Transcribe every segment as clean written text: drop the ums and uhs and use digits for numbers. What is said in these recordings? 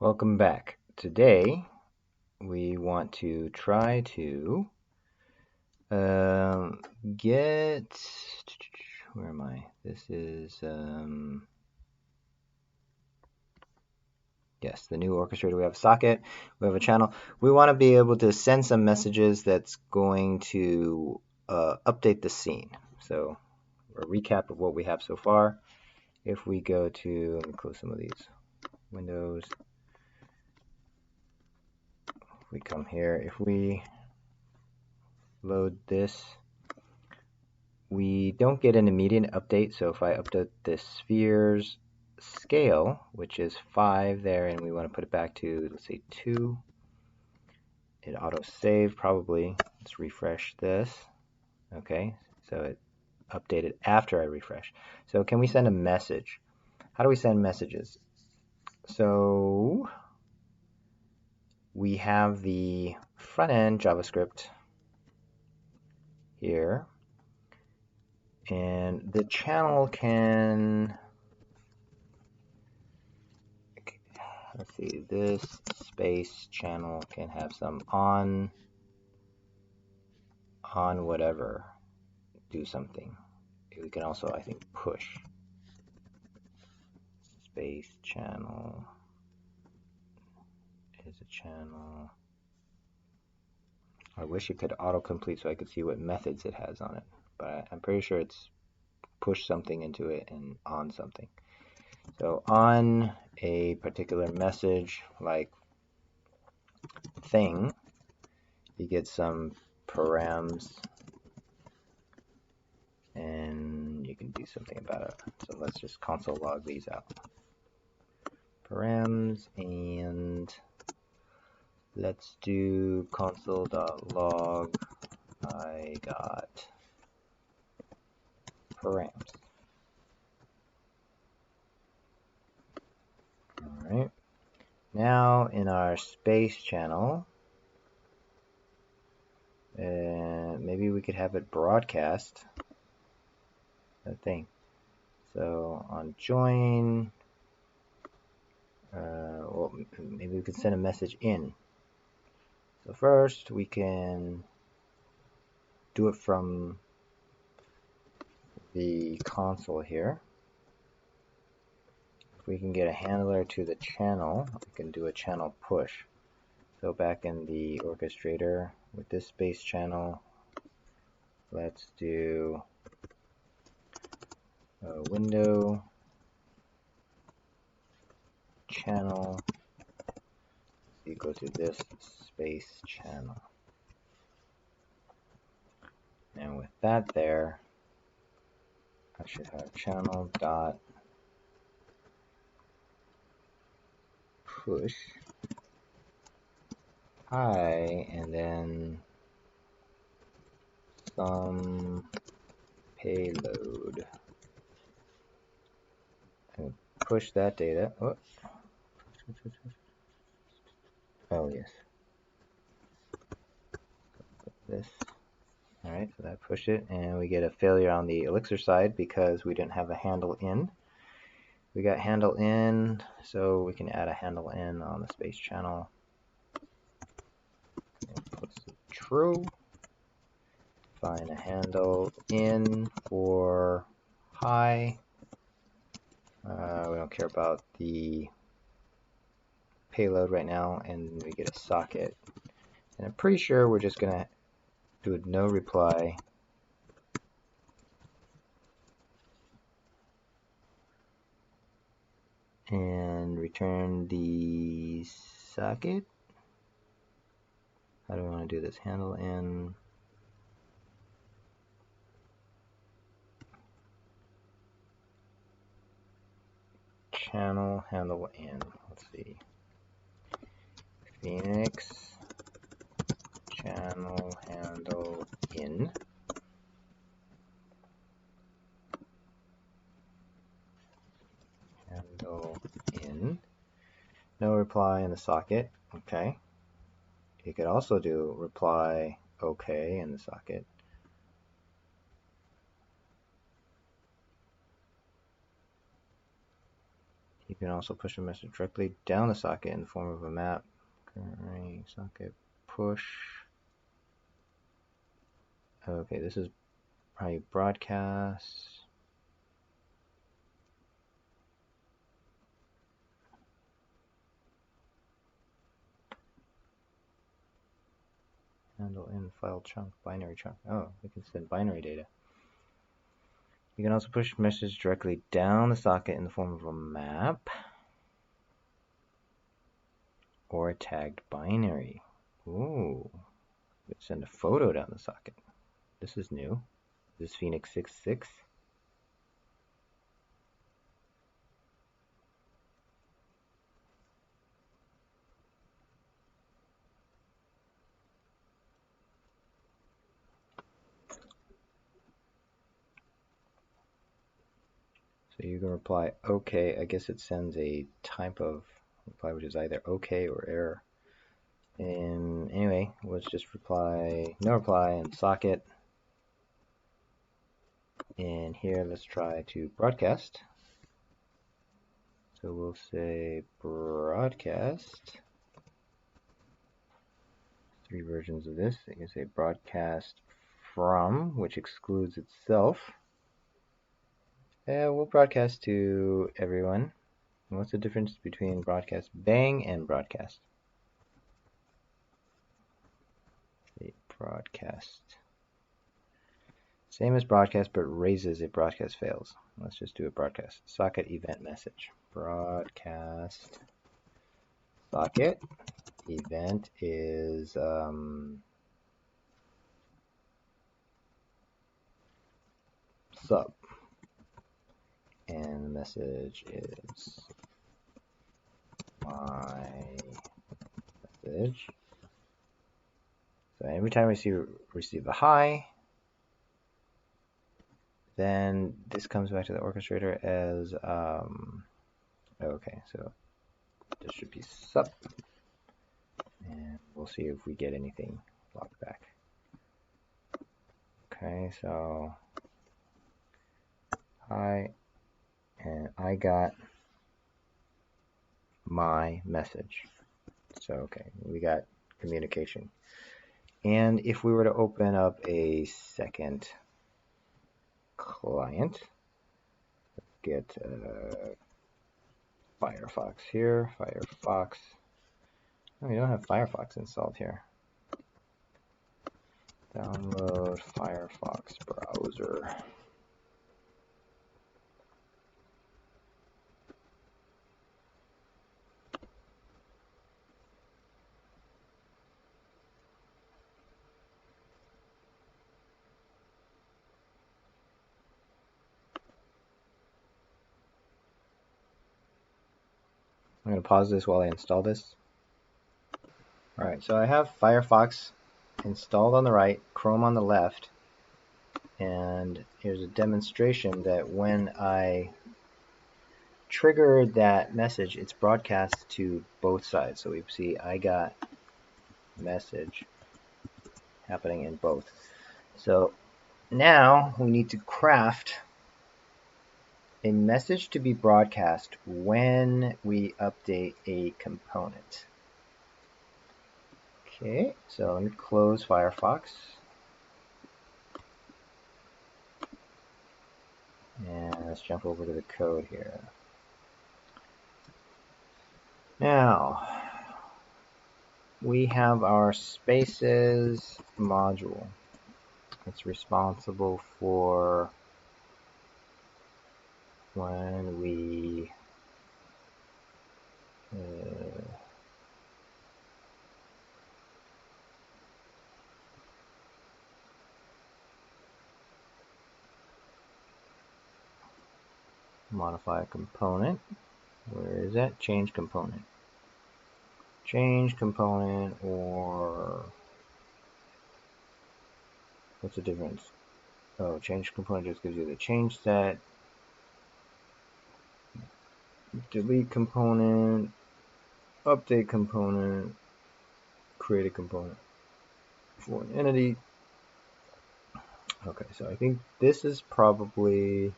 Welcome back. Today we want to try to get, where am I? This is yes, the new orchestrator. We have a socket, we have a channel. We want to be able to send some messages that's going to update the scene. So a recap of what we have so far. If we go to, let me close some of these windows. If we come here, if we load this, we don't get an immediate update. So if I update the sphere's scale, which is 5 there, and we want to put it back to, let's say, 2, it auto-save probably. Let's refresh this. Okay, so it updated after I refresh. So can we send a message? How do we send messages? So we have the front-end JavaScript here, and the channel can, let's see, this space channel can have some on whatever, do something. We can also, I think, push space channel is a channel. I wish it could autocomplete so I could see what methods it has on it, but I'm pretty sure it's push something into it and on something. So on a particular message like thing, you get some params and you can do something about it. So let's just console log these out. Params, and let's do console.log I got params. Alright, now in our space channel, maybe we could have it broadcast a thing. So on join, well, maybe we could send a message in. So first we can do it from the console here. If we can get a handler to the channel, we can do a channel push. So back in the orchestrator with this space channel, let's do a window channel equal to this space channel. And with that there, I should have channel dot push hi, and then some payload, and push that data. Oh yes, this. All right, so that pushed it, and we get a failure on the Elixir side because we didn't have a handle in. We got handle in, so we can add a handle in on the space channel. Puts it true. Find a handle in for hi. We don't care about the payload right now, and we get a socket. And I'm pretty sure we're just gonna do a no reply. And return the socket. How do I want to do this? Handle in. Channel handle in. Let's see. Phoenix channel handle in. Handle in. No reply in the socket. Okay. You could also do reply OK in the socket. You can also push a message directly down the socket in the form of a map. Current socket push. Okay, this is how you broadcast. Handle in file chunk, binary chunk. Oh, we can send binary data. You can also push message directly down the socket in the form of a map or a tagged binary. Ooh, we can send a photo down the socket. This is new. This is Phoenix.6.6. So you can reply OK. I guess it sends a type of reply which is either OK or error. And anyway, let's just reply no reply and socket. And here let's try to broadcast. So we'll say broadcast. 3 versions of this. You can say broadcast from, which excludes itself. We'll broadcast to everyone. And what's the difference between broadcast bang and broadcast? The broadcast. Same as broadcast, but raises if broadcast fails. Let's just do a broadcast. Socket event message. Broadcast socket event is sub. And the message is my message. So every time we receive a hi, then this comes back to the orchestrator as okay, so this should be sup, and we'll see if we get anything logged back. Okay, so hi, and I got my message. So okay, we got communication. And if we were to open up a second client, get Firefox here, Firefox. Oh, we don't have Firefox installed here. Download Firefox browser. I'm going to pause this while I install this. Alright, so I have Firefox installed on the right, Chrome on the left, and here's a demonstration that when I trigger that message, it's broadcast to both sides. So we see I got message happening in both. So now we need to craft a message to be broadcast when we update a component. Okay, so let me close Firefox. And let's jump over to the code here. Now, we have our spaces module. It's responsible for when we modify a component. Where is that? Change component. Change component, or what's the difference? Oh, change component just gives you the change set. Delete component, update component, create a component for an entity. Okay, so I think this is probably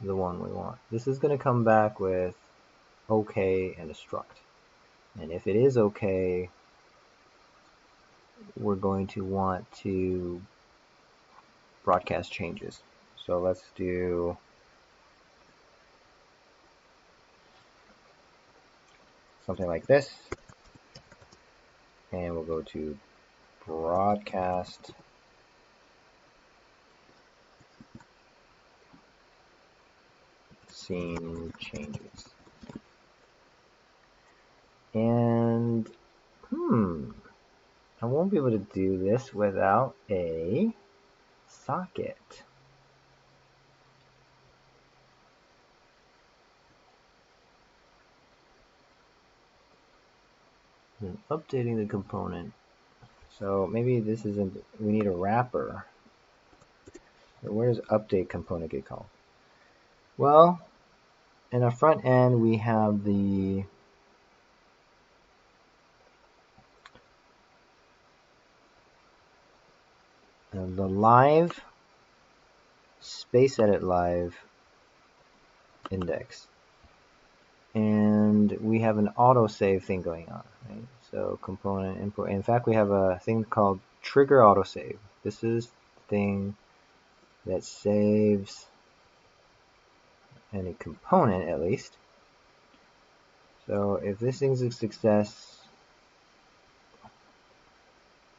the one we want. This is going to come back with OK and a struct. And if it is OK, we're going to want to broadcast changes. So let's do something like this. And we'll go to broadcast scene changes. And I won't be able to do this without a socket. And updating the component. So maybe this isn't, we need a wrapper. Where does update component get called? Well, in our front end we have the live space edit live index, and we have an autosave thing going on, right? So component input. In fact, we have a thing called trigger autosave. This is the thing that saves any component, at least. So if this thing's a success,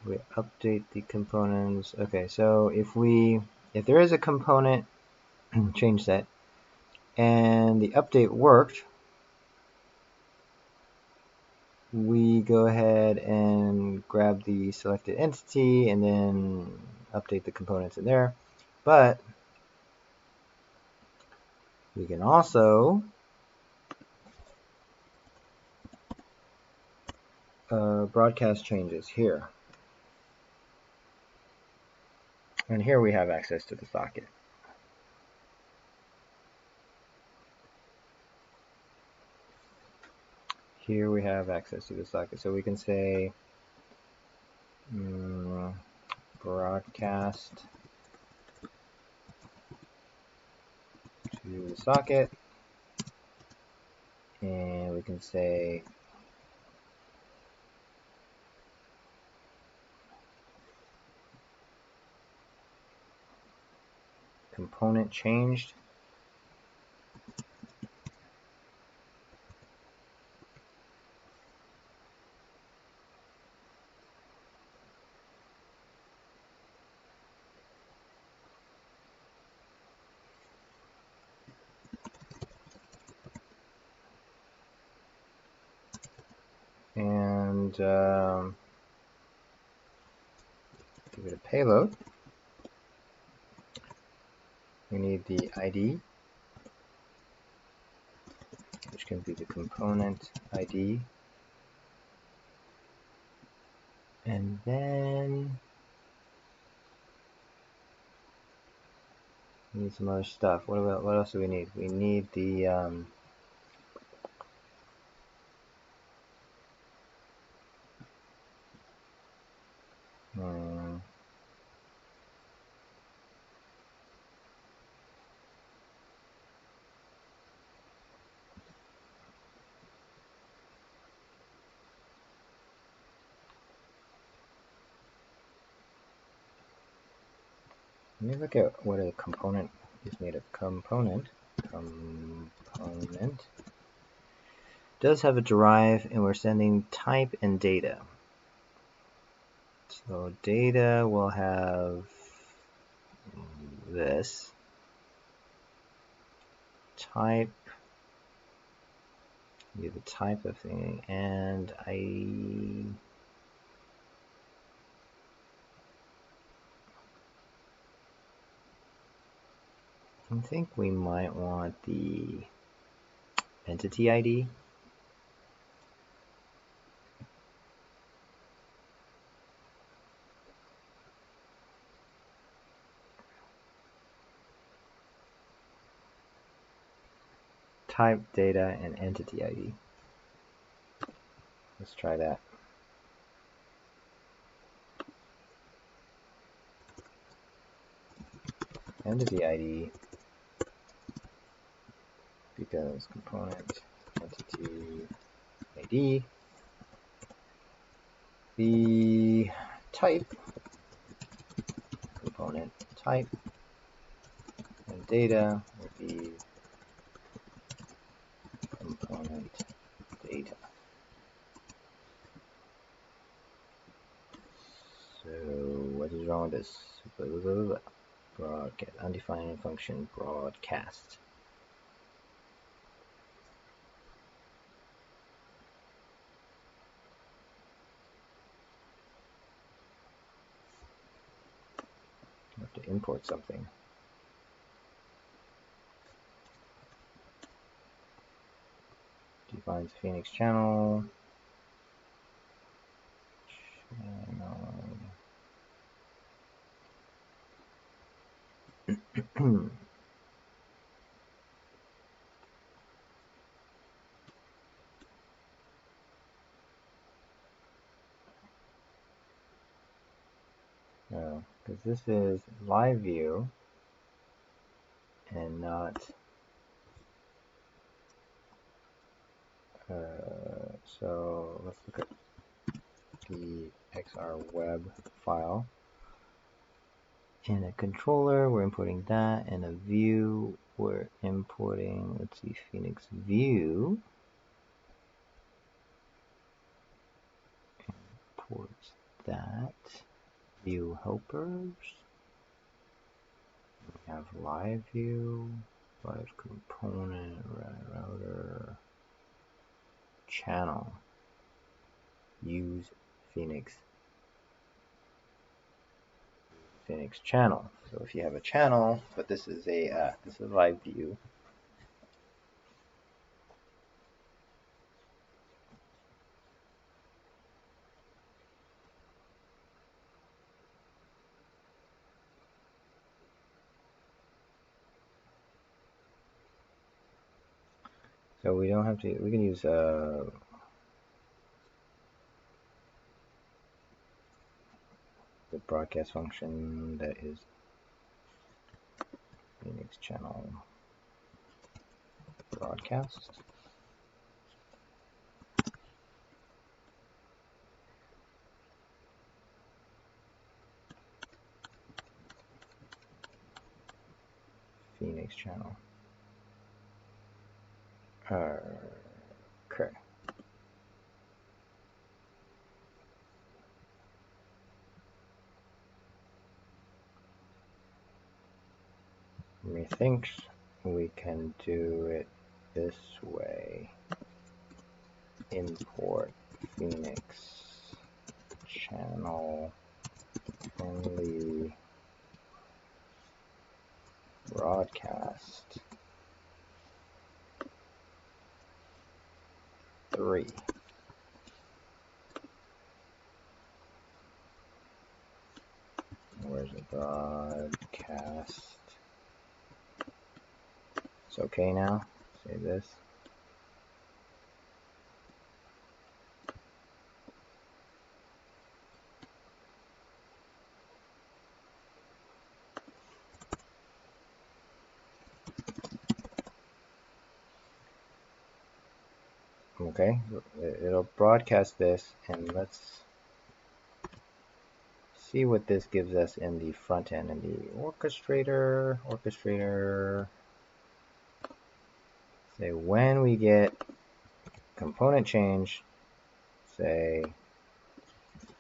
we update the components. Okay, so if there is a component change set and the update worked, we go ahead and grab the selected entity and then update the components in there. But we can also broadcast changes here. And here we have access to the socket. Here we have access to the socket. So we can say broadcast to the socket, and we can say component changed. And give it a payload. We need the ID, which can be the component ID. And then we need some other stuff. What else do we need? We need the let me look at what a component is made of. Component does have a derive, and we're sending type and data. So data will have this. Type, be the type of thing, and I think we might want the entity ID. Type, data, and entity ID. Let's try that. Entity ID goes component entity ID. The type, component type, and data will be component data. So what is wrong with this? Blah, blah, blah, blah. Broadcast, undefined function broadcast. I have to import something. Defines Phoenix channel. No, because this is live view and not so let's look at the XR web file. In a controller, we're importing that. In a view, we're importing, let's see, Phoenix view. Imports that. View helpers. We have live view, live component, router, channel. Use Phoenix channel. So if you have a channel, but this is a live view. So we don't have to. We can use the broadcast function that is Phoenix channel broadcast. Phoenix channel. Okay. Methinks we can do it this way. Import Phoenix channel only broadcast 3. Where's the broadcast? It's okay now. Save this. Okay, it'll broadcast this, and let's see what this gives us in the front end. In the orchestrator, say when we get component change, say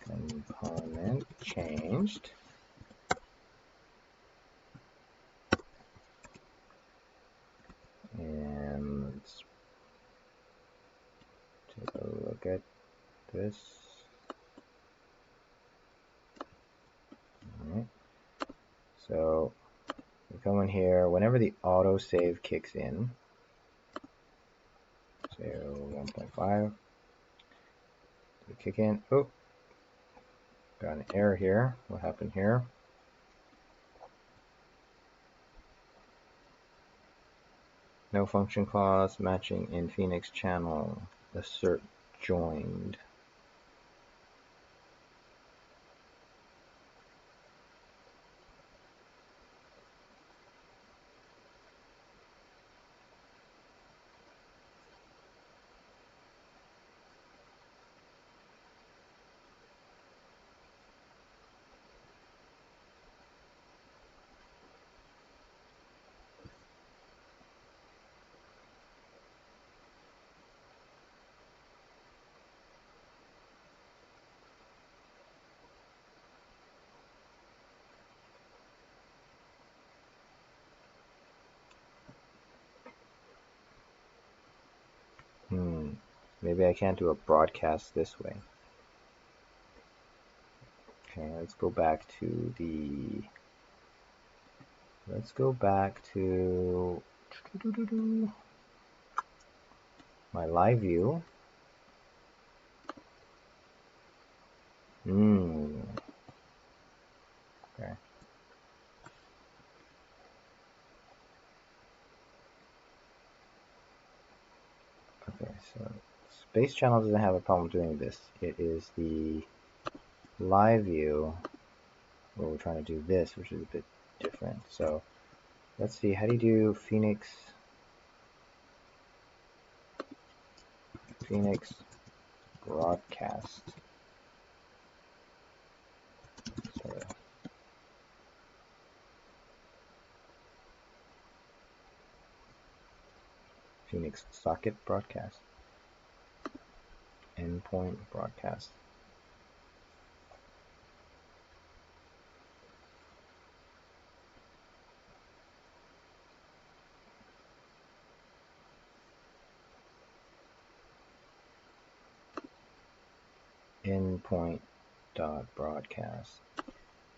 component changed, and let's take a look at this. Alright, so we come in here whenever the autosave kicks in. So 1.5, we kick in. Oh, got an error here. What happened here? No function clause matching in Phoenix channel. Assert joined. Maybe I can't do a broadcast this way. Okay, let's go back to my live view. Okay. Okay, so Space Channel doesn't have a problem doing this. It is the live view where we're trying to do this, which is a bit different. So let's see, how do you do Phoenix broadcast? Sorry. Phoenix socket broadcast. Endpoint broadcast. Endpoint.broadcast.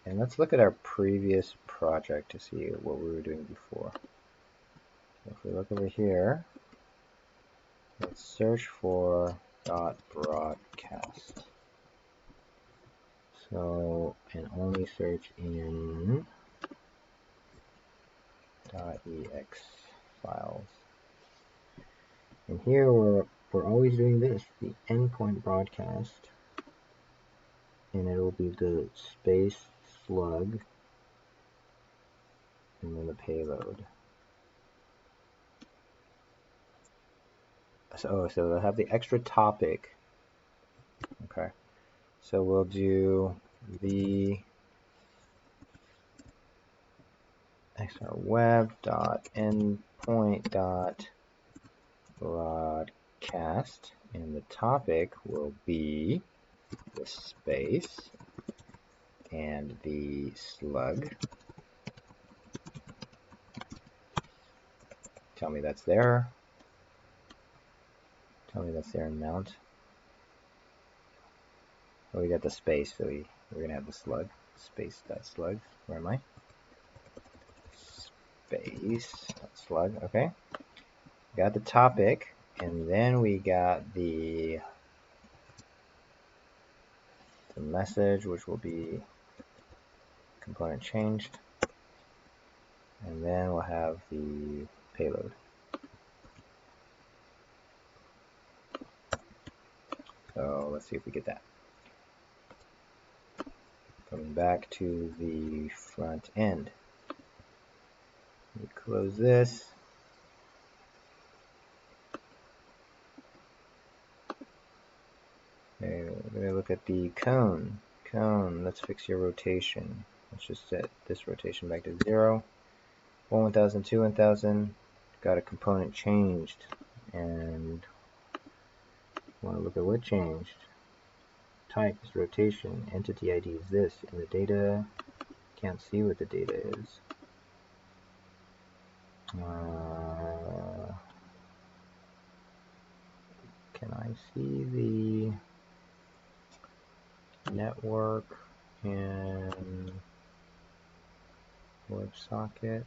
And let's look at our previous project to see what we were doing before. So if we look over here, let's search for .broadcast. So, and only search in .ex files. And here we're always doing this, the endpoint broadcast, and it will be the space slug and then the payload. So they'll have the extra topic. Okay. So we'll do the xrweb.endpoint.broadcast, and the topic will be the space and the slug. Tell me that's there. Tell me that's there in mount. Oh, we got the space, so we're gonna have the slug. Space.slug. Where am I? Space.slug. Okay. Got the topic, and then we got the message, which will be component changed, and then we'll have the payload. So let's see if we get that. Coming back to the front end. We close this. Okay, we're going to look at the cone. Let's fix your rotation. Let's just set this rotation back to 0. 1 1000, 2 1000. Got a component changed. And want to look at what changed. Type is rotation. Entity ID is this. And the data, can't see what the data is. Can I see the network and WebSocket?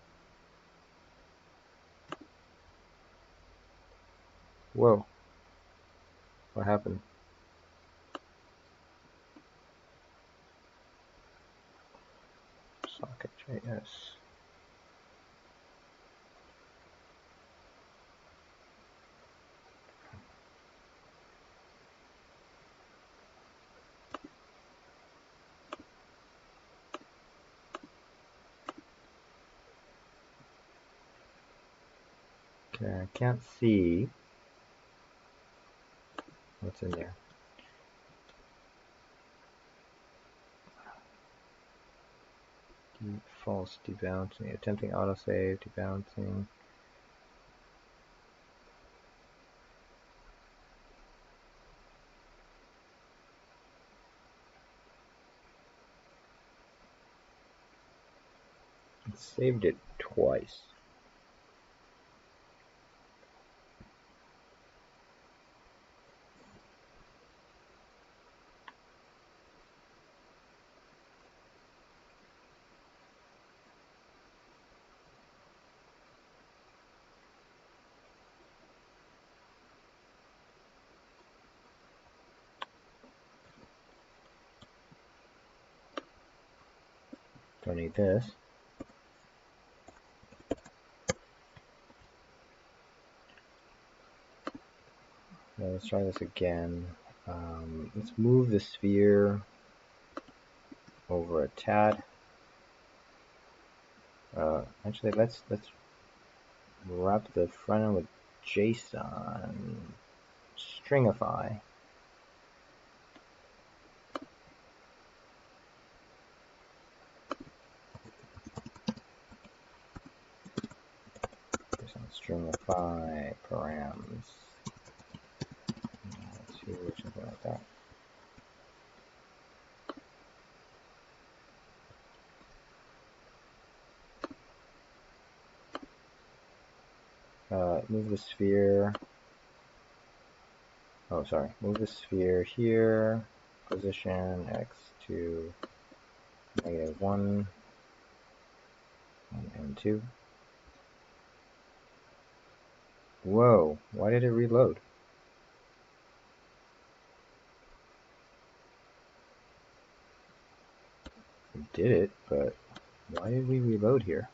Whoa, what happened? Socket.js. Okay, I can't see what's in there. False debouncing, attempting autosave, debouncing. It saved it twice. Don't need this. Now let's try this again. Let's move the sphere over a tad. Actually, let's wrap the front end with JSON. Stringify. Stringify params. Let's see, or something like that. Move the sphere. Oh, sorry. Move the sphere here. Position x to -1 and 2. Whoa! Why did it reload? It did it, but why did we reload here?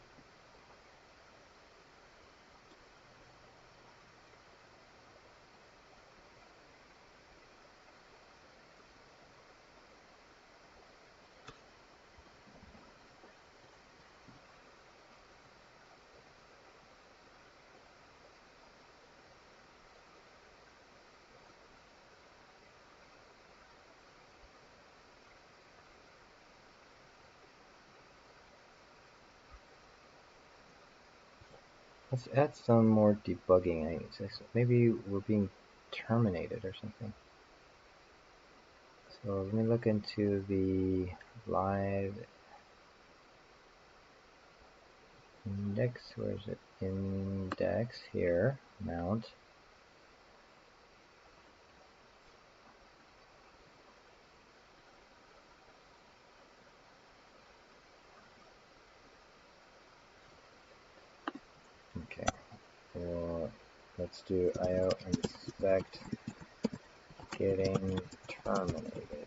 Let's add some more debugging. Maybe we're being terminated or something. So let me look into the live index. Where is it? Index here. Mount. Okay. Well, let's do IO inspect getting terminated.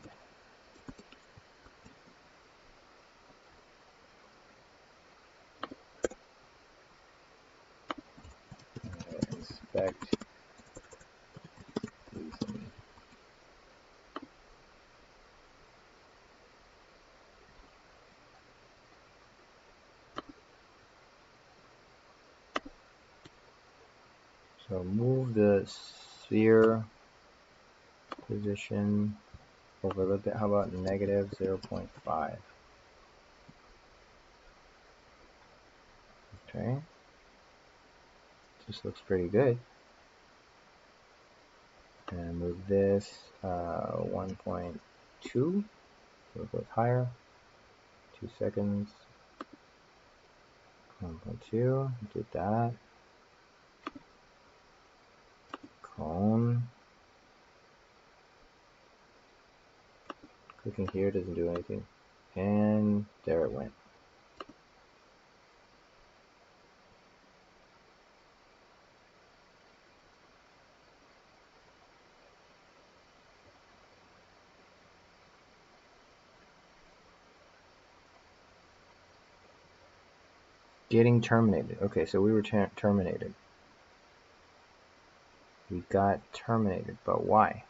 Inspect reason. So move the sphere position over a little bit. How about -0.5? Okay. This looks pretty good. And move this 1.2. So it goes higher. 2 seconds. 1.2. Did that. Clone. Clicking here doesn't do anything. And there it went. Getting terminated. Okay, so we were terminated. We got terminated, but why?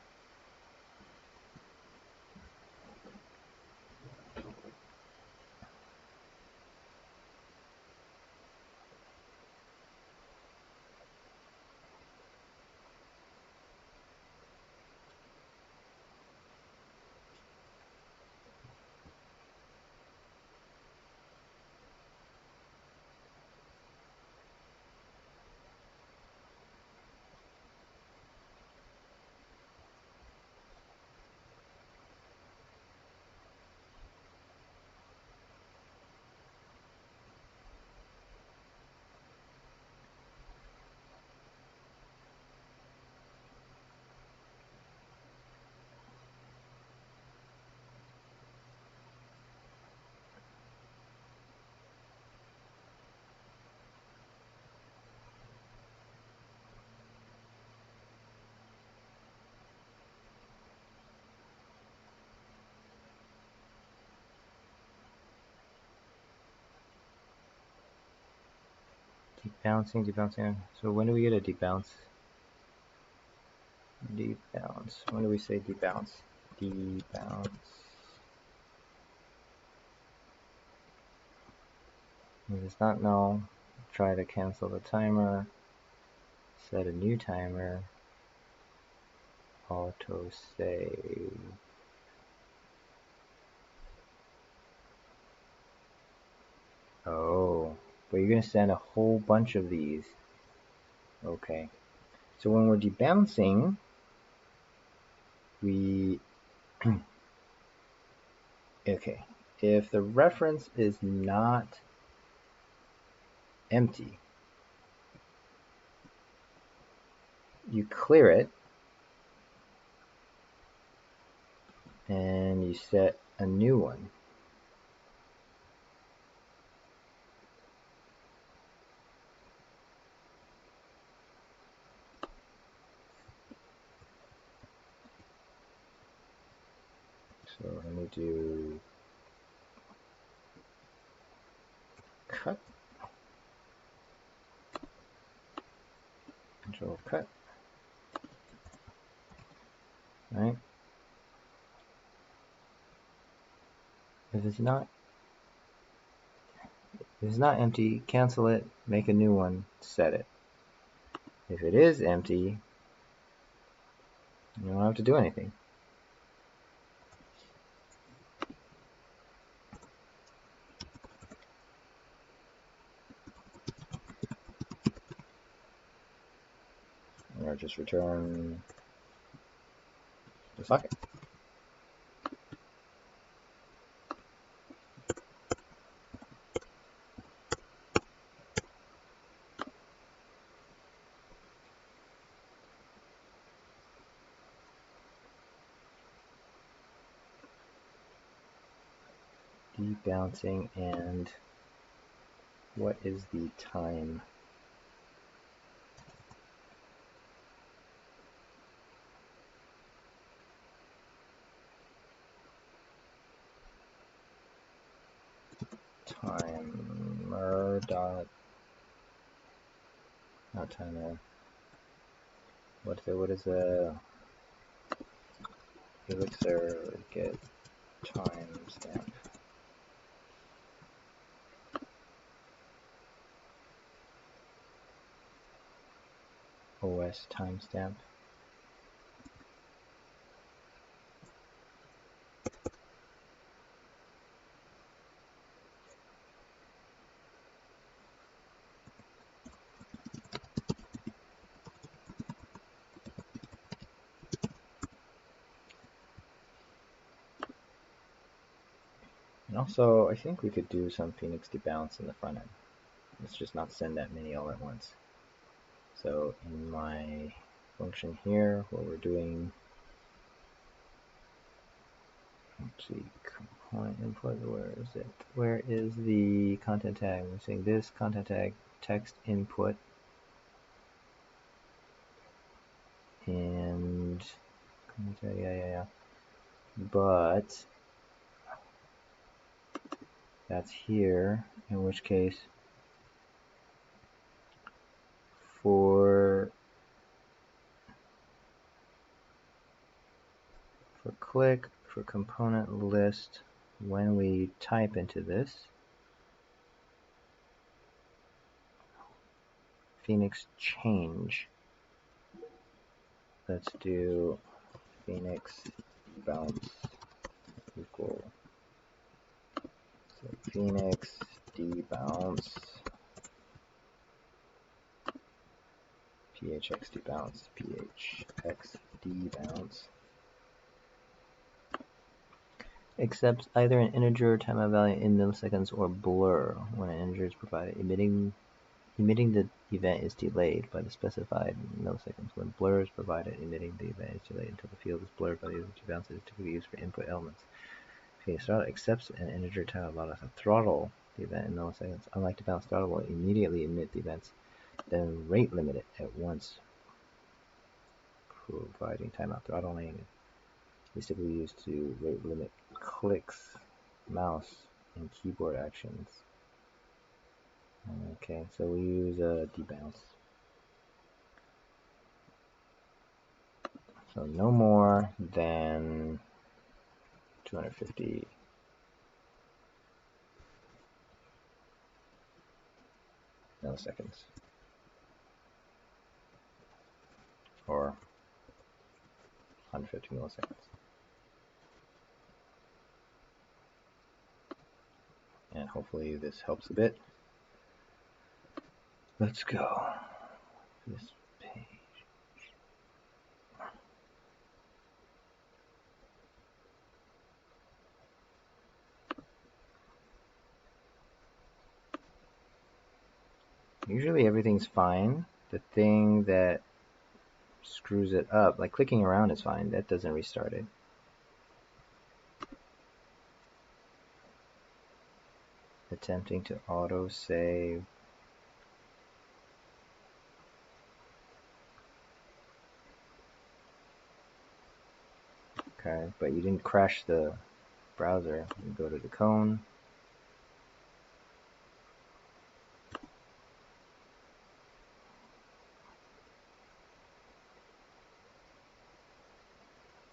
debouncing. So when do we get a debounce? Debounce. When do we say debounce? Debounce. If it's not null, try to cancel the timer, set a new timer, autosave. Oh, but you're going to send a whole bunch of these. Okay. So when we're debouncing, we... okay. If the reference is not empty, you clear it and you set a new one. So let me do cut, control cut, right? If it's not empty, cancel it, make a new one, set it. If it is empty, you don't have to do anything. Or just return the socket. Debouncing, and what is the time? Timer dot, not timer. What is a elixir get timestamp? OS timestamp. And also, I think we could do some Phoenix debounce in the front end. Let's just not send that many all at once. So in my function here, what we're doing, let's see, component input, where is it? Where is the content tag? We're saying this content tag text input, and yeah. But that's here, in which case for click, for component list, when we type into this, Phoenix change, let's do Phoenix bounce equal, so Phoenix debounce phx debounce accepts either an integer timeout value in milliseconds or blur when an integer is provided. Emitting the event is delayed by the specified milliseconds. When blur is provided, emitting the event is delayed until the field is blurred by the user. Debounce is typically used for input elements. Phoenix throttle accepts an integer timeout value to throttle the event in milliseconds. Unlike debounce, throttle will immediately emit the events, then rate limit it at once, providing timeout. Throttling is typically used to rate limit clicks, mouse, and keyboard actions. Okay, so we use a debounce. So no more than 250 milliseconds. Or 150 milliseconds. And hopefully this helps a bit. Let's go. This page. Usually everything's fine. The thing that screws it up, like clicking around is fine. That doesn't restart it. Attempting to autosave. Okay, but you didn't crash the browser. You go to the cone.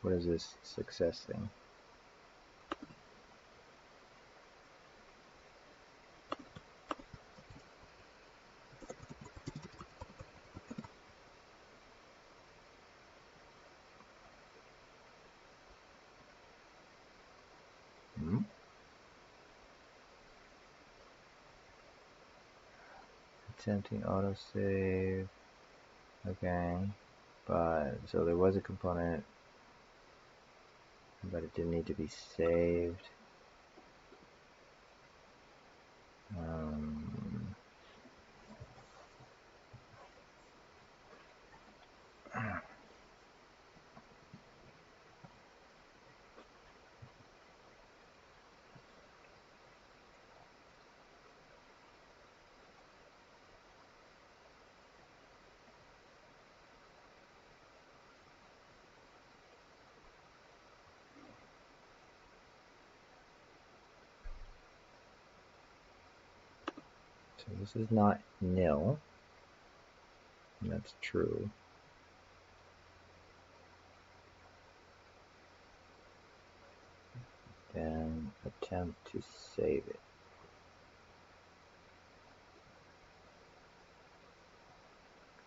What is this success thing? Attempting autosave. Okay, but so there was a component, but it didn't need to be saved. So this is not nil, and that's true. Then attempt to save it.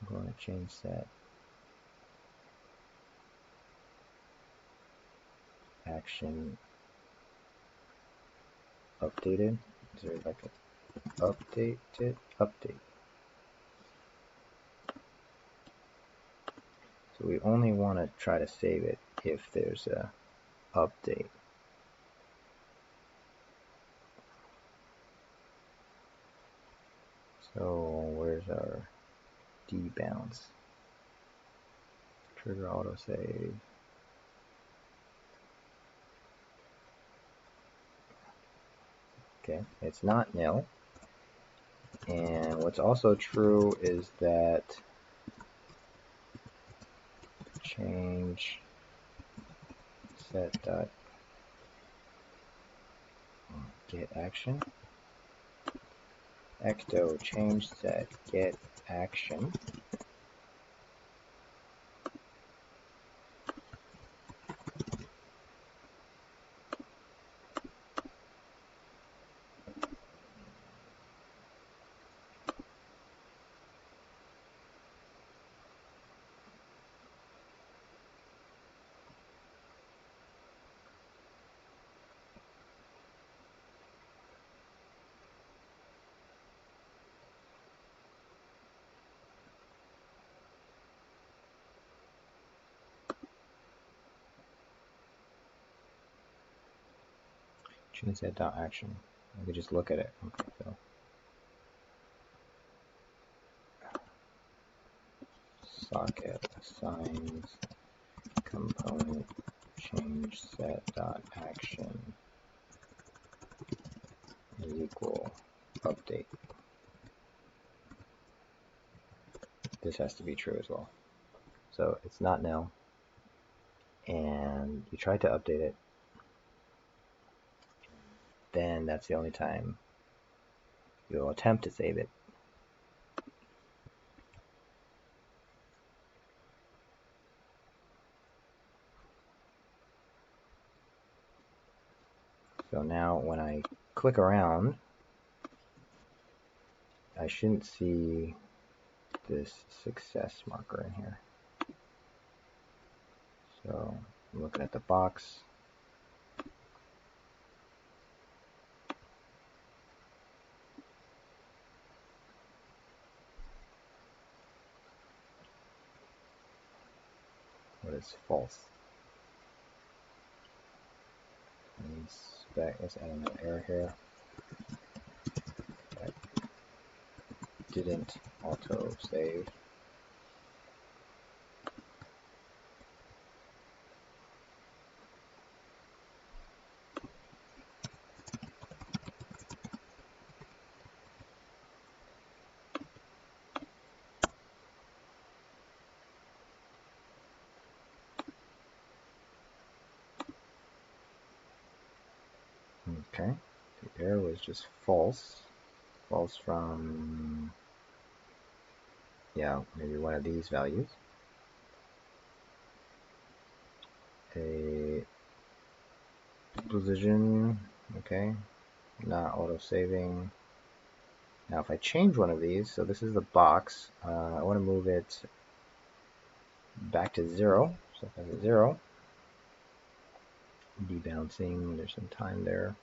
I'm going to change that action updated. Is there like a update? Update. So we only want to try to save it if there's a update. So where's our debounce? Trigger autosave. Okay, it's not nil. And what's also true is that change set dot get action. Ecto change set get action. Change that dot action. I could just look at it. Okay, so socket assigns component change set dot action is equal update. This has to be true as well. So it's not nil, and you try to update it, then that's the only time you'll attempt to save it. So now when I click around, I shouldn't see this success marker in here. So I'm looking at the box. What is false? Let's add another error here. That didn't auto save. Okay, the error was just false. False from, yeah, maybe one of these values. A position, okay, not auto saving. Now if I change one of these, so this is the box, I want to move it back to 0. So if I hit 0, debouncing, there's some time there.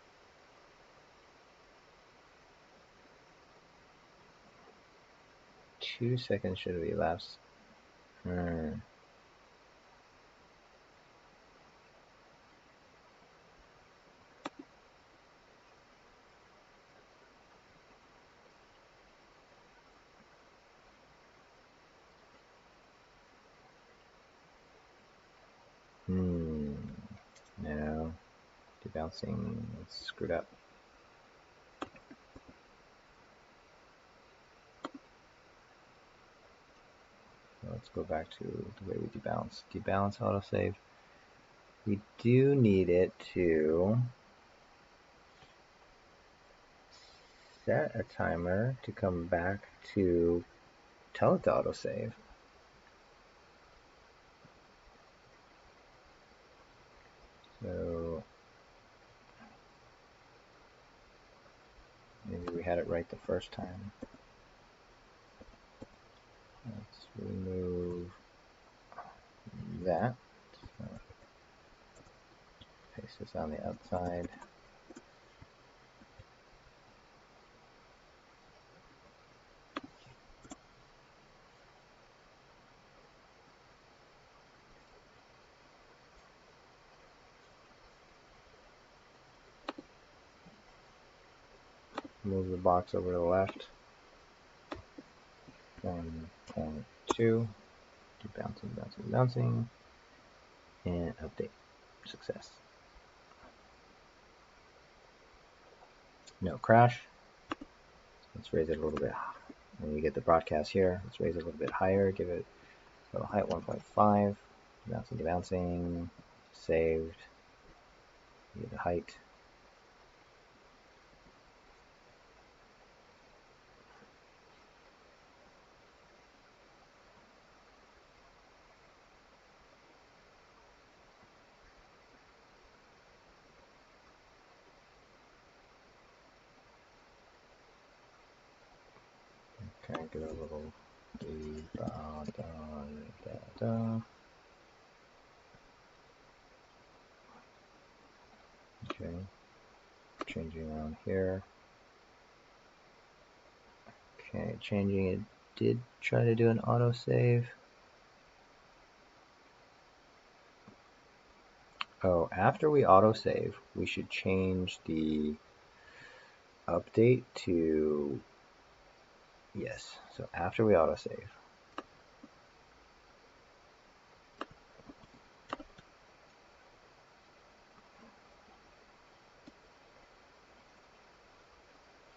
Two seconds should have elapsed. No, debouncing screwed up. So let's go back to the way we debounce. Debounce autosave. We do need it to set a timer to come back to tell it to autosave. So maybe we had it right the first time. Let's remove that. So paste this on the outside. Move the box over to the left. 1.2. Bouncing, and update. Success. No crash. Let's raise it a little bit. When you get the broadcast here, let's raise it a little bit higher. Give it a little height 1.5. Bouncing. Saved. Give the height. Okay, give it a little Okay, changing around here. Okay, changing it. Did try to do an autosave. Oh, after we autosave, we should change the update to yes. So after we autosave.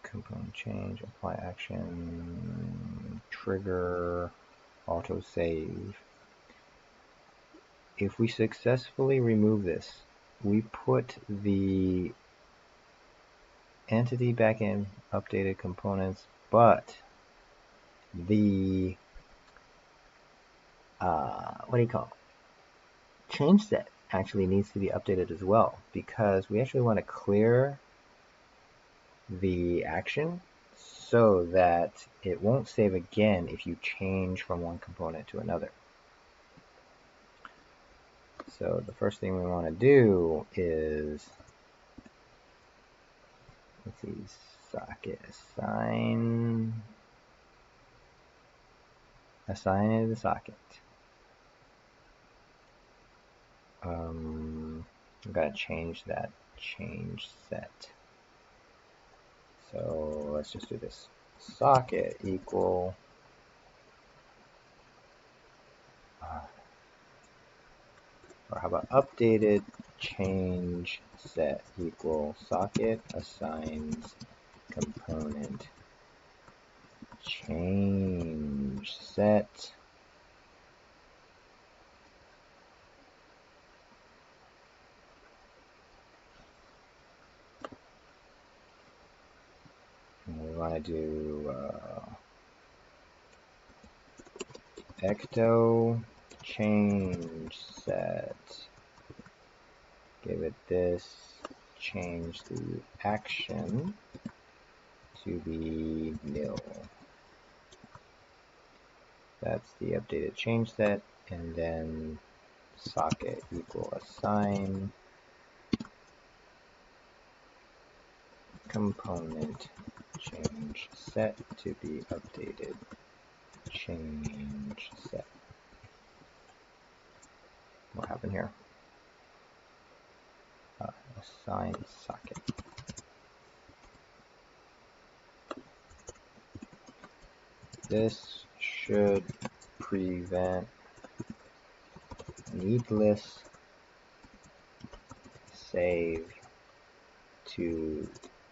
Component change, apply action, trigger, autosave. If we successfully remove this, we put the entity back in updated components, but the what do you call it? Change set actually needs to be updated as well, because we actually want to clear the action so that it won't save again if you change from one component to another. So the first thing we want to do is, let's see, socket assign it a socket. I've got to change that change set. So let's just do this. Socket equal or how about updated change set equal socket assigns component change set and we want to do ecto change set, give it this, change the action to be nil. That's the updated change set, and then socket equal assign component change set to be updated change set. What happened here? Assign socket. This should prevent needless save to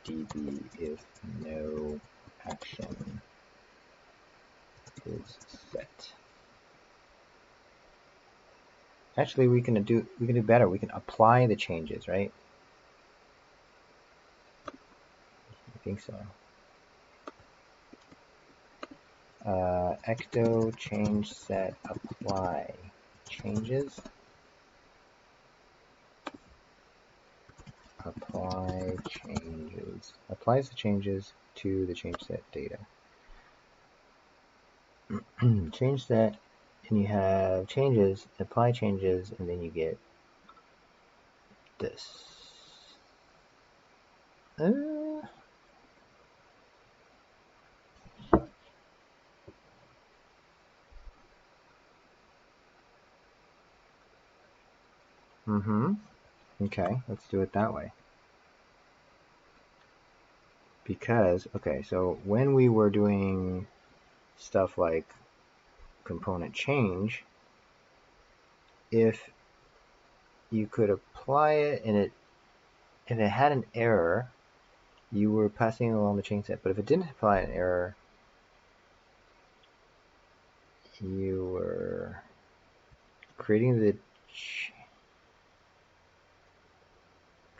DB if no action is set. Actually, we can do better. We can apply the changes, right? I think so. Ecto change set apply changes. Apply changes. Applies the changes to the change set data. Change set, and you have changes, apply changes, and then you get this. Okay, let's do it that way. Because, okay, so when we were doing stuff like component change, if you could apply it and if it had an error, you were passing along the change set. But if it didn't apply an error, you were creating the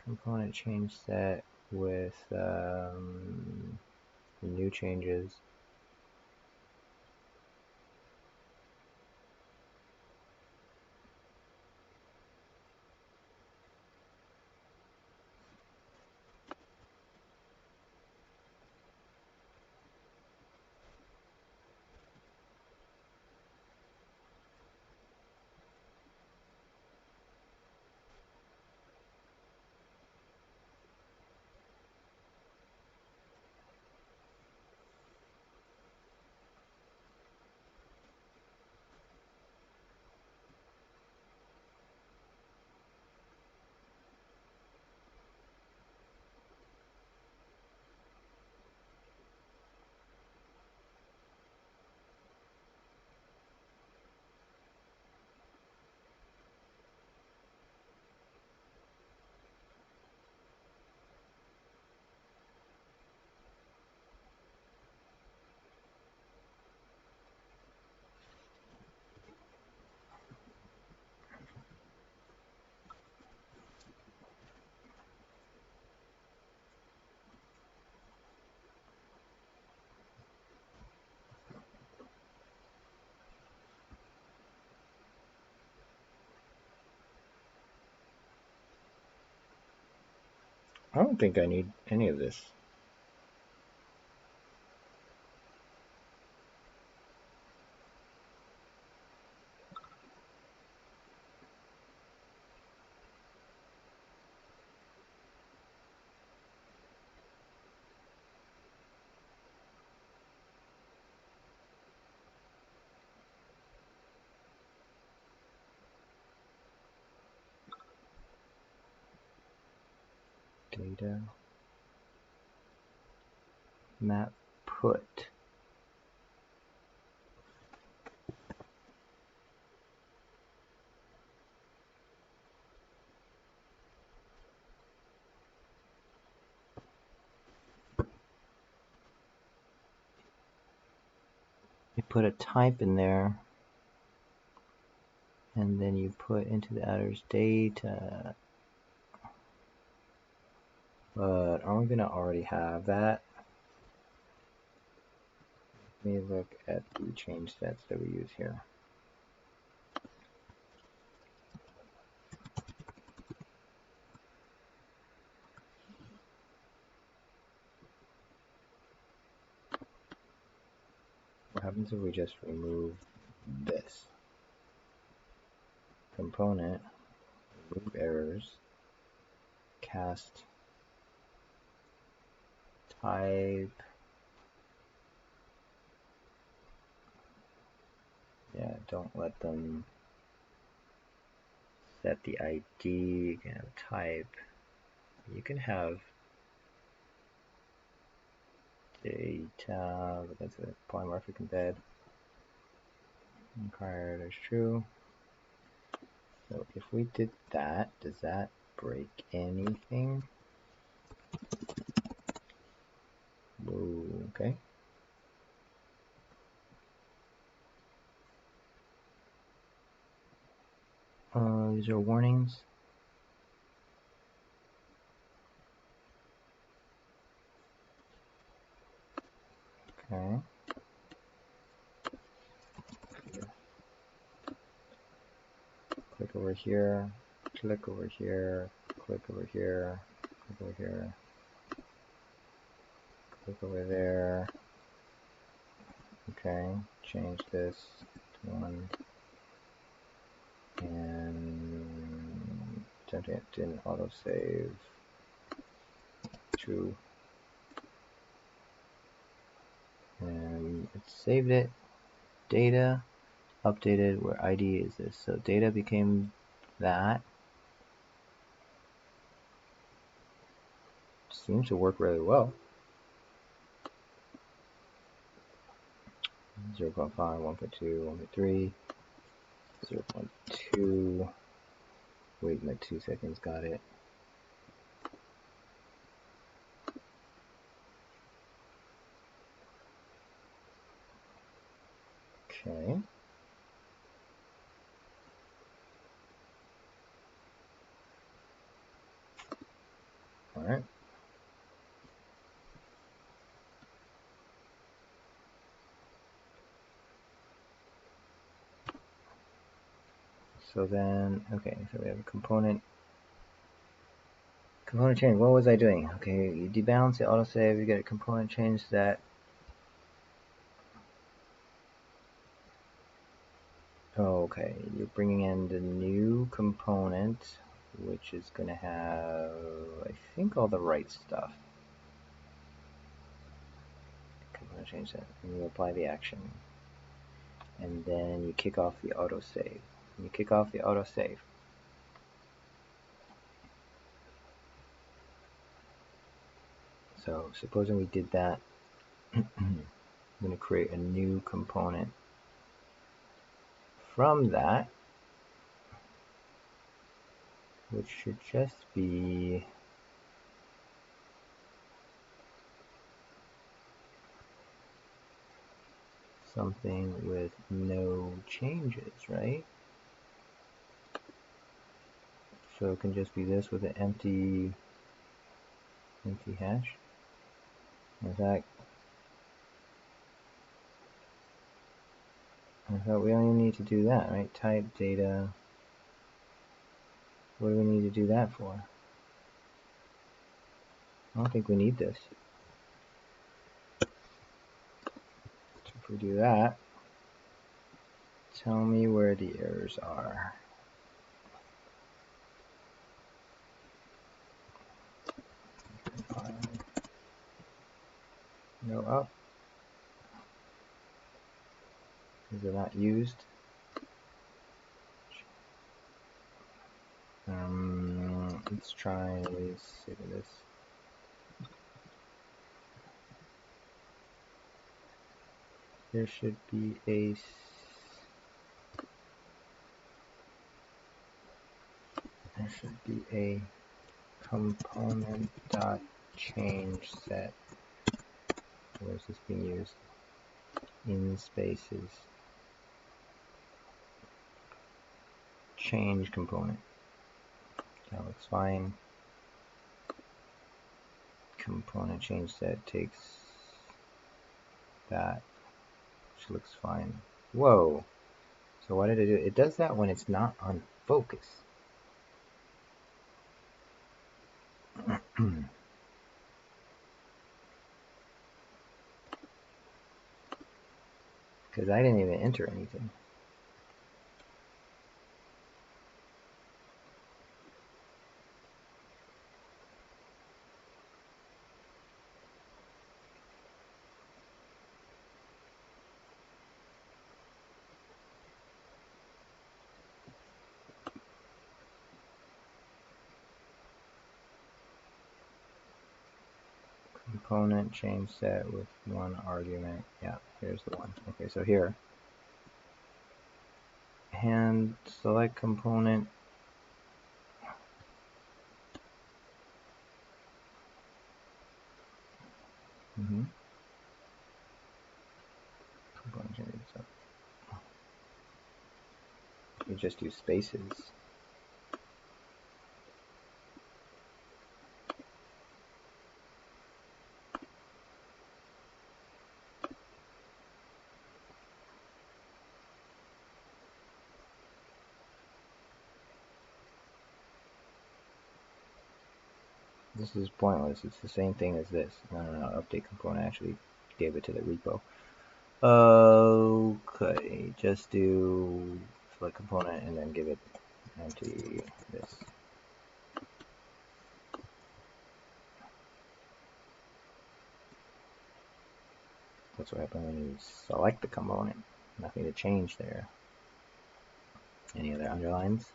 component change set with the new changes. I don't think I need any of this. Data map put. You put a type in there, and then you put into the outer's data. But are we going to already have that? Let me look at the change sets that we use here. What happens if we just remove this component, remove errors, cast type, yeah, don't let them set the ID, you can have type, you can have data, but that's a polymorphic embed, required as true. So if we did that, does that break anything? Whoa, okay. These are warnings. Okay. Click over here, click over here, click over here, click over here, click over there. Okay, change this to 1. And didn't autosave. True. And it saved it. Data updated where ID is this. So data became that. Seems to work really well. 0.5, 1.2, 1.3, 0.2. Wait my 2 seconds, got it. Okay. Alright. So then, okay, so we have a component change. What was I doing? Okay, you debalance the autosave, you get a component change that. Oh, okay, you're bringing in the new component, which is going to have, I think, all the right stuff. Component change that, and you apply the action. And then you kick off the autosave. You kick off the autosave. So supposing we did that, I'm going to create a new component. From that, which should just be something with no changes, right? So it can just be this with an empty hash. In fact, we only need to do that, right? Type data. What do we need to do that for? I don't think we need this. So if we do that, tell me where the errors are. No up. Because they're not used. Let's try save this. There should be a component dot change set. Where is this being used? In spaces. Change component. That looks fine. Component change set takes that, which looks fine. Whoa. So what did it do? It does that when it's not on focus. Because I didn't even enter anything. Component change set with one argument. Yeah, here's the one. Okay, so here, hand select component. Component change set. You just use spaces. This is pointless. It's the same thing as this. No, update component actually gave it to the repo. Okay, just do select component and then give it empty this. That's what happens when you select the component. Nothing to change there. Any other underlines?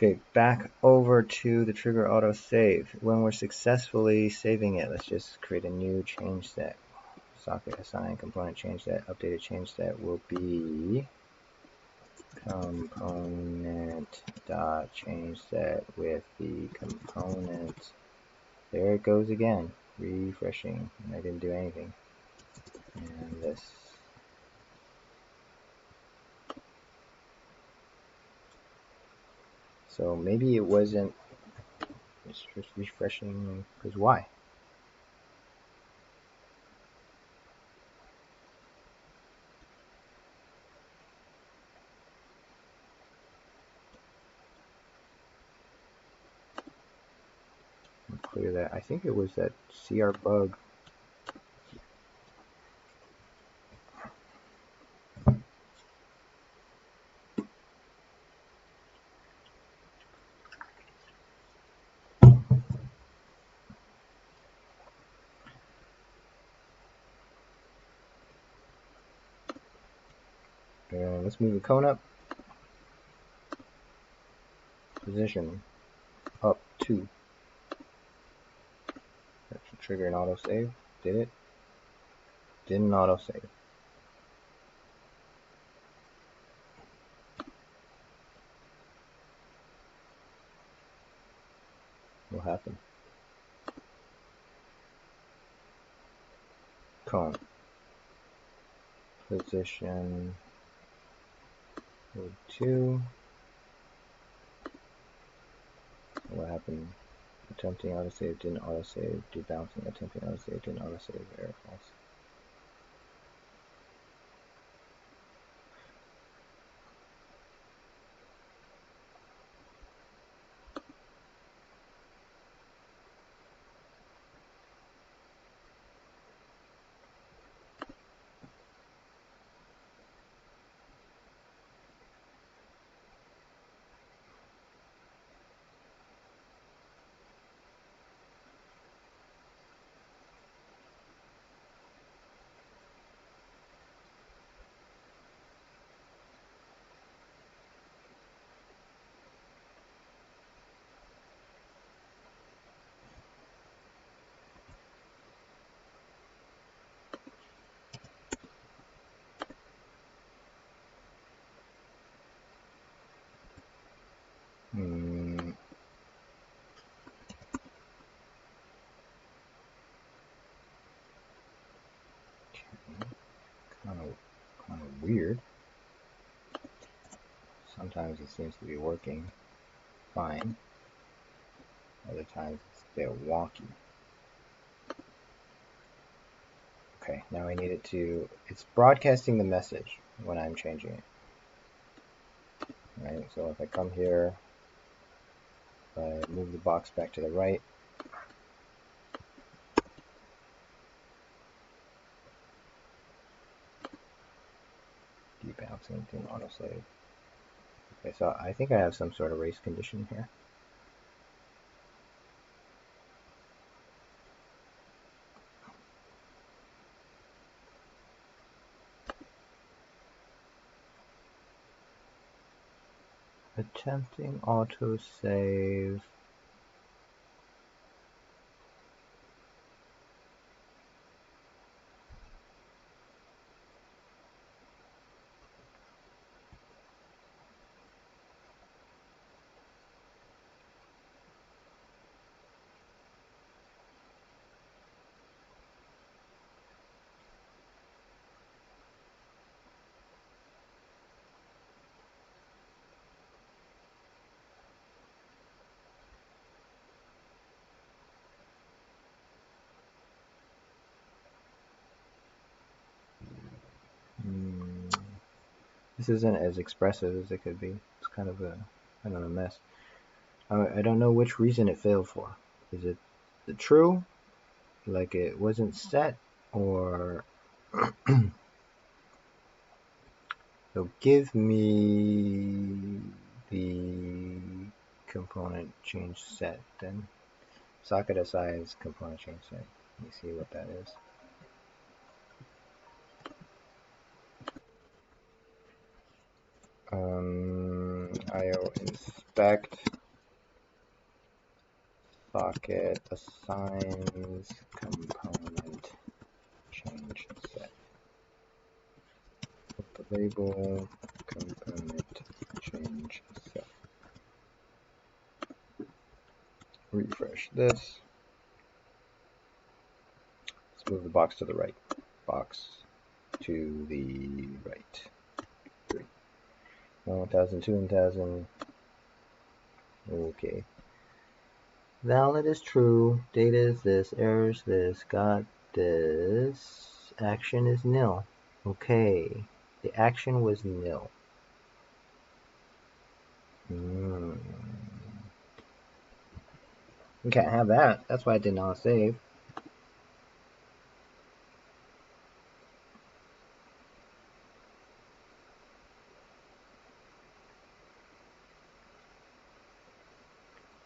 Okay, back over to the trigger autosave. When we're successfully saving it, let's just create a new change set. Socket assign component change set. Updated change set will be component dot change set with the component. There it goes again, refreshing, and I didn't do anything. And this. So maybe it wasn't. It's just refreshing. Because why? Clear that. I think it was that CR bug. Let's move the cone up. Position up 2. That should trigger an autosave. Did it? Didn't autosave. What happened? cone. Position 2. What happened? Attempting autosave, didn't autosave, debouncing, attempting autosave, didn't autosave, error false. Kind of weird. Sometimes it seems to be working fine. Other times it's a bit wonky. Okay, now I need it to, it's broadcasting the message when I'm changing it. Right, so if I come here, if I move the box back to the right, debouncing, doing autosave. Okay, so I think I have some sort of race condition here. Attempting autosave. This isn't as expressive as it could be. It's kind of a, I don't know, mess. I don't know which reason it failed for. Is it the true, like it wasn't set, or so give me the component change set then. Socket assigns component change set. Let me see what that is. IO inspect socket assigns component change set. Put the label component change set. Refresh this. Let's move the box to the right. Box to the right. 3. 1000, 2000. Okay. Valid is true. Data is this. Error is this. Got this. Action is nil. Okay. The action was nil. We can't have that. That's why I did not save.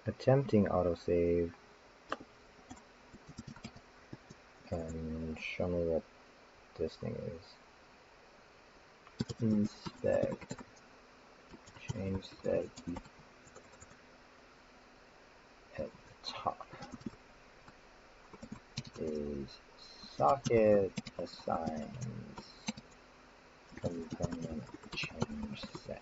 Attempting autosave. And show me what this thing is. Inspect. Change set at the top is socket assigns component change set.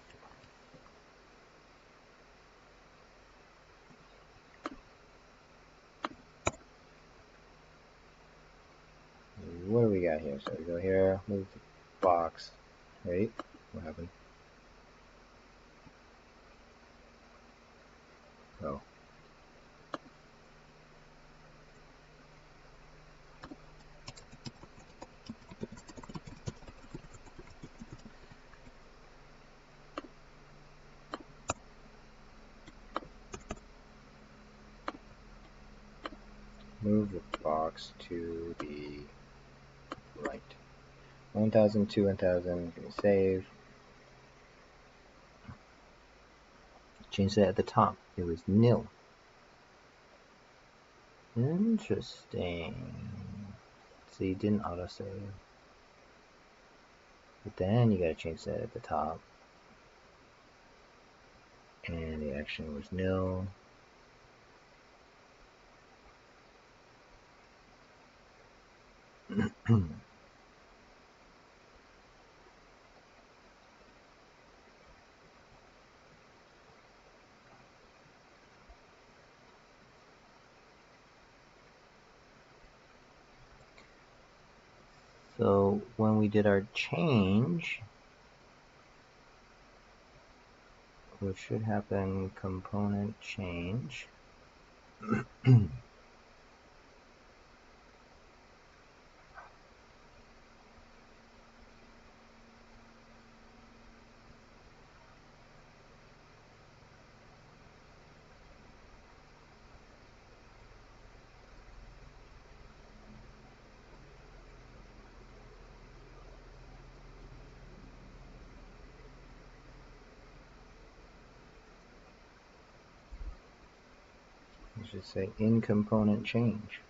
What do we we got here? So we go here, move the box. Wait, what happened? Oh. Move the box to the right. 1000 to 1000. Save. Change that at the top. It was nil. Interesting. So you didn't autosave. But then you gotta change that at the top. And the action was nil. So when we did our change, what should happen, component change. You should say in component change.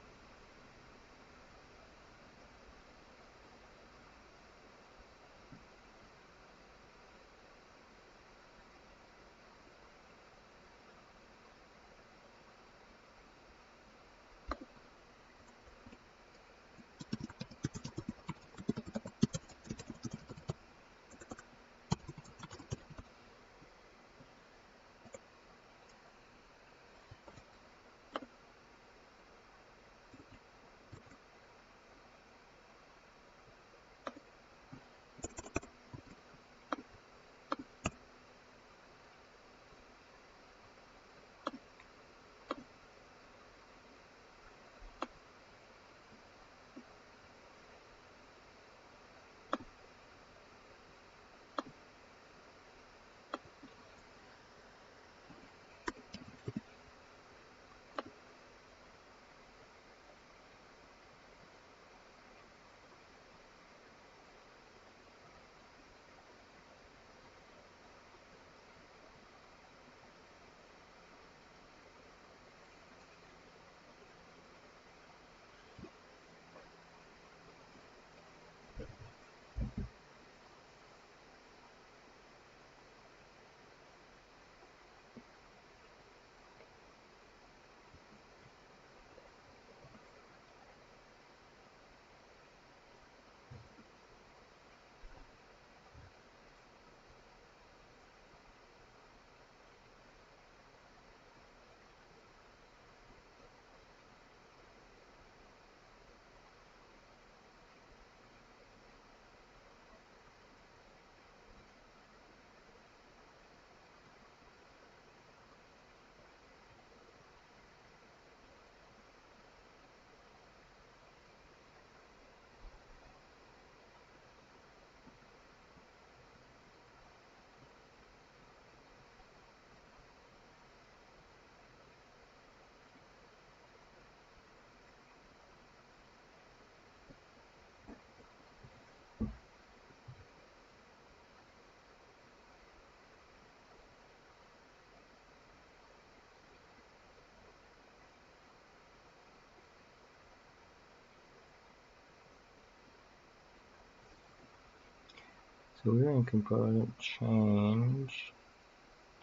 So we're in component change.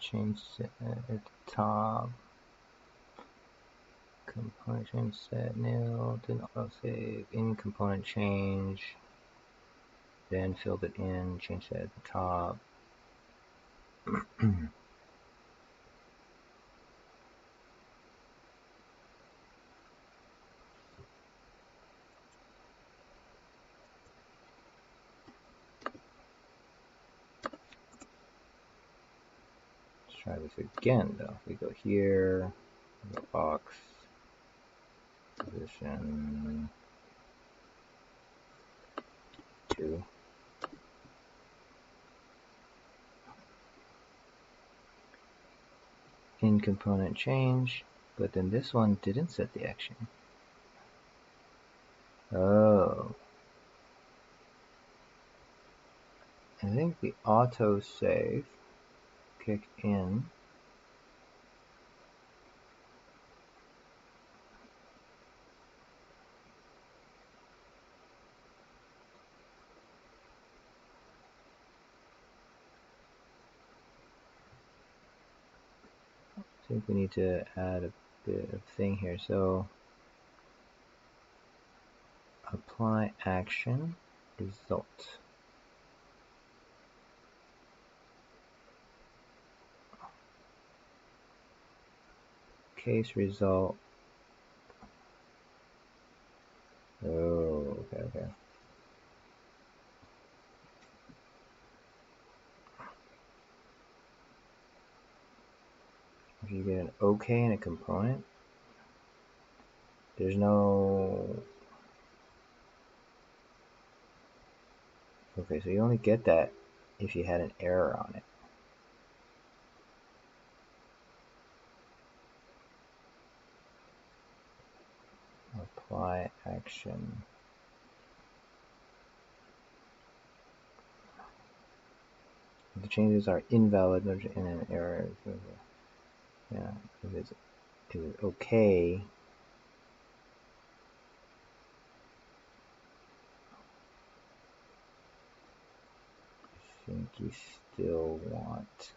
Change set at the top. Component change set nil. Didn't autosave. In component change. Then filled it in. Change that at the top. try this again though. We go here, go box, position 2. In component change, but then this one didn't set the action. Oh. I think the autosave kicked in. I think we need to add a bit of thing here. So apply action result. Case result. Oh, okay. If you get an OK in a component, there's no... Okay, so you only get that if you had an error on it. Apply action. If the changes are invalid in an error. Yeah, if it's okay. I think you still want.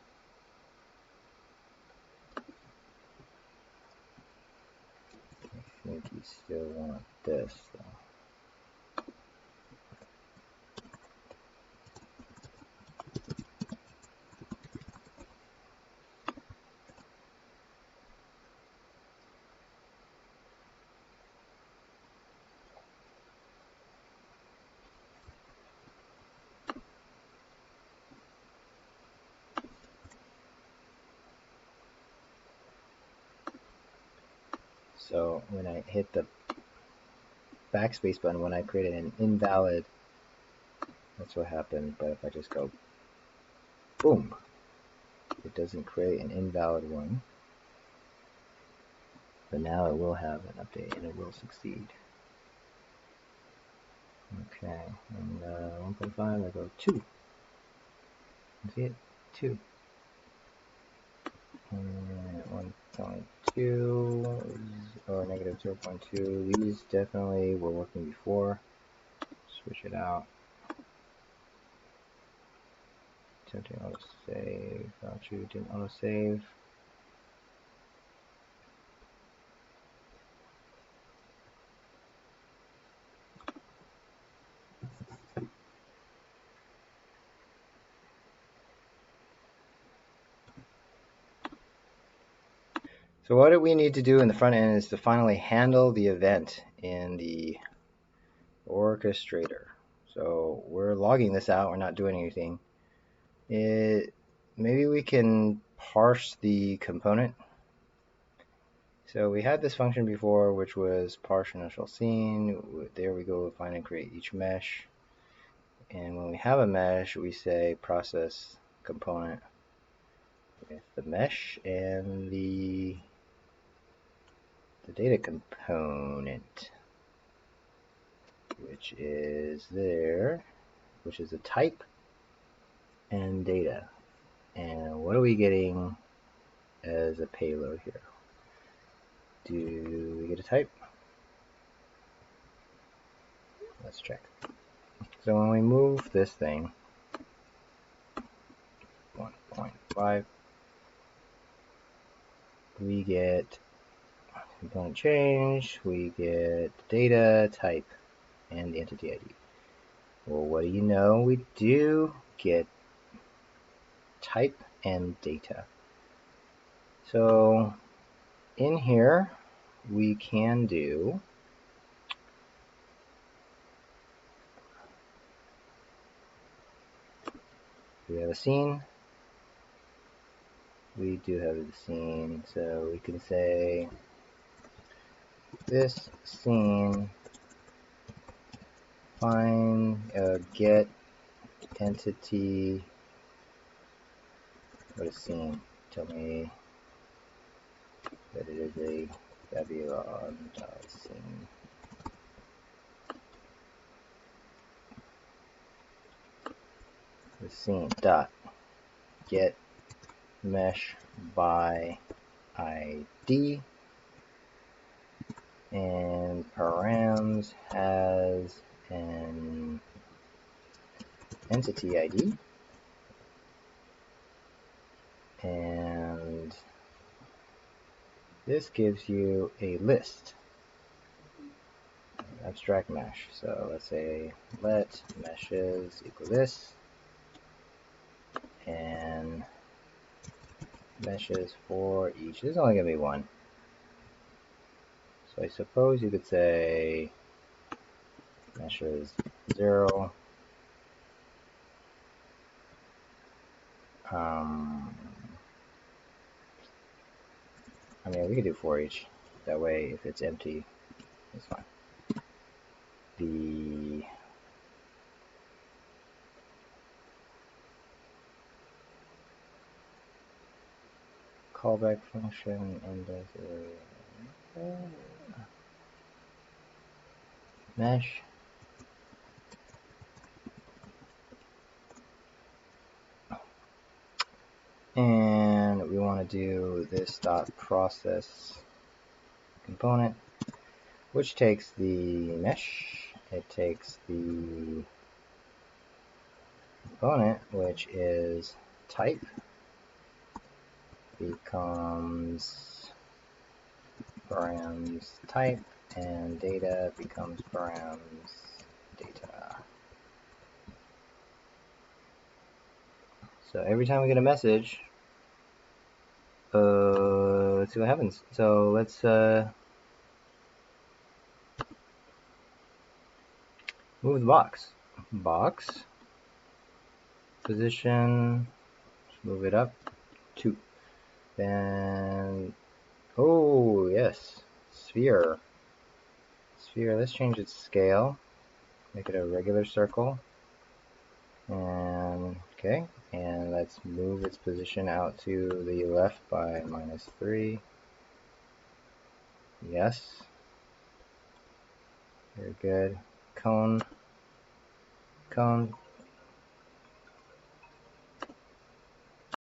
I think you still want this though. So when I hit the backspace button, when I created an invalid, that's what happened. But if I just go boom, it doesn't create an invalid one. But now it will have an update and it will succeed. Okay, and 1.5, I go 2. See it? 2. And 1.2 or negative 0.2. These definitely were working before. Switch it out. Attempting autosave. Troubleshoot didn't autosave. So what we need to do in the front end is to finally handle the event in the orchestrator. So we're logging this out, we're not doing anything. Maybe we can parse the component. So we had this function before, which was parse initial scene. There we go, find and create each mesh. And when we have a mesh, we say process component with the mesh and the data component, which is there, which is a type and data. And what are we getting as a payload here? Do we get a type? Let's check. So when we move this thing 1.5, we get component change, we get data, type, and the entity ID. Well, what do you know? We do get type and data. So in here, we can do we have a scene, we do have the scene, so we can say this scene find get entity. What is scene? Tell me that it is a Babylon scene. The scene dot get mesh by ID, and params has an entity ID, and this gives you a list, abstract mesh. So let's say let meshes equal this, and meshes for each. There's only going to be one. So I suppose you could say meshes 0. I mean, we could do for each. That way, if it's empty, it's fine. The callback function index mesh and we want to do this dot process component, which takes the mesh, it takes the component, which is type, becomes params type, and data becomes params data. So every time we get a message, let's see what happens. So let's move the box position, let's move it up 2. Then, oh yes, sphere, let's change its scale, make it a regular circle, and okay, and let's move its position out to the left by -3. Yes, very good. Cone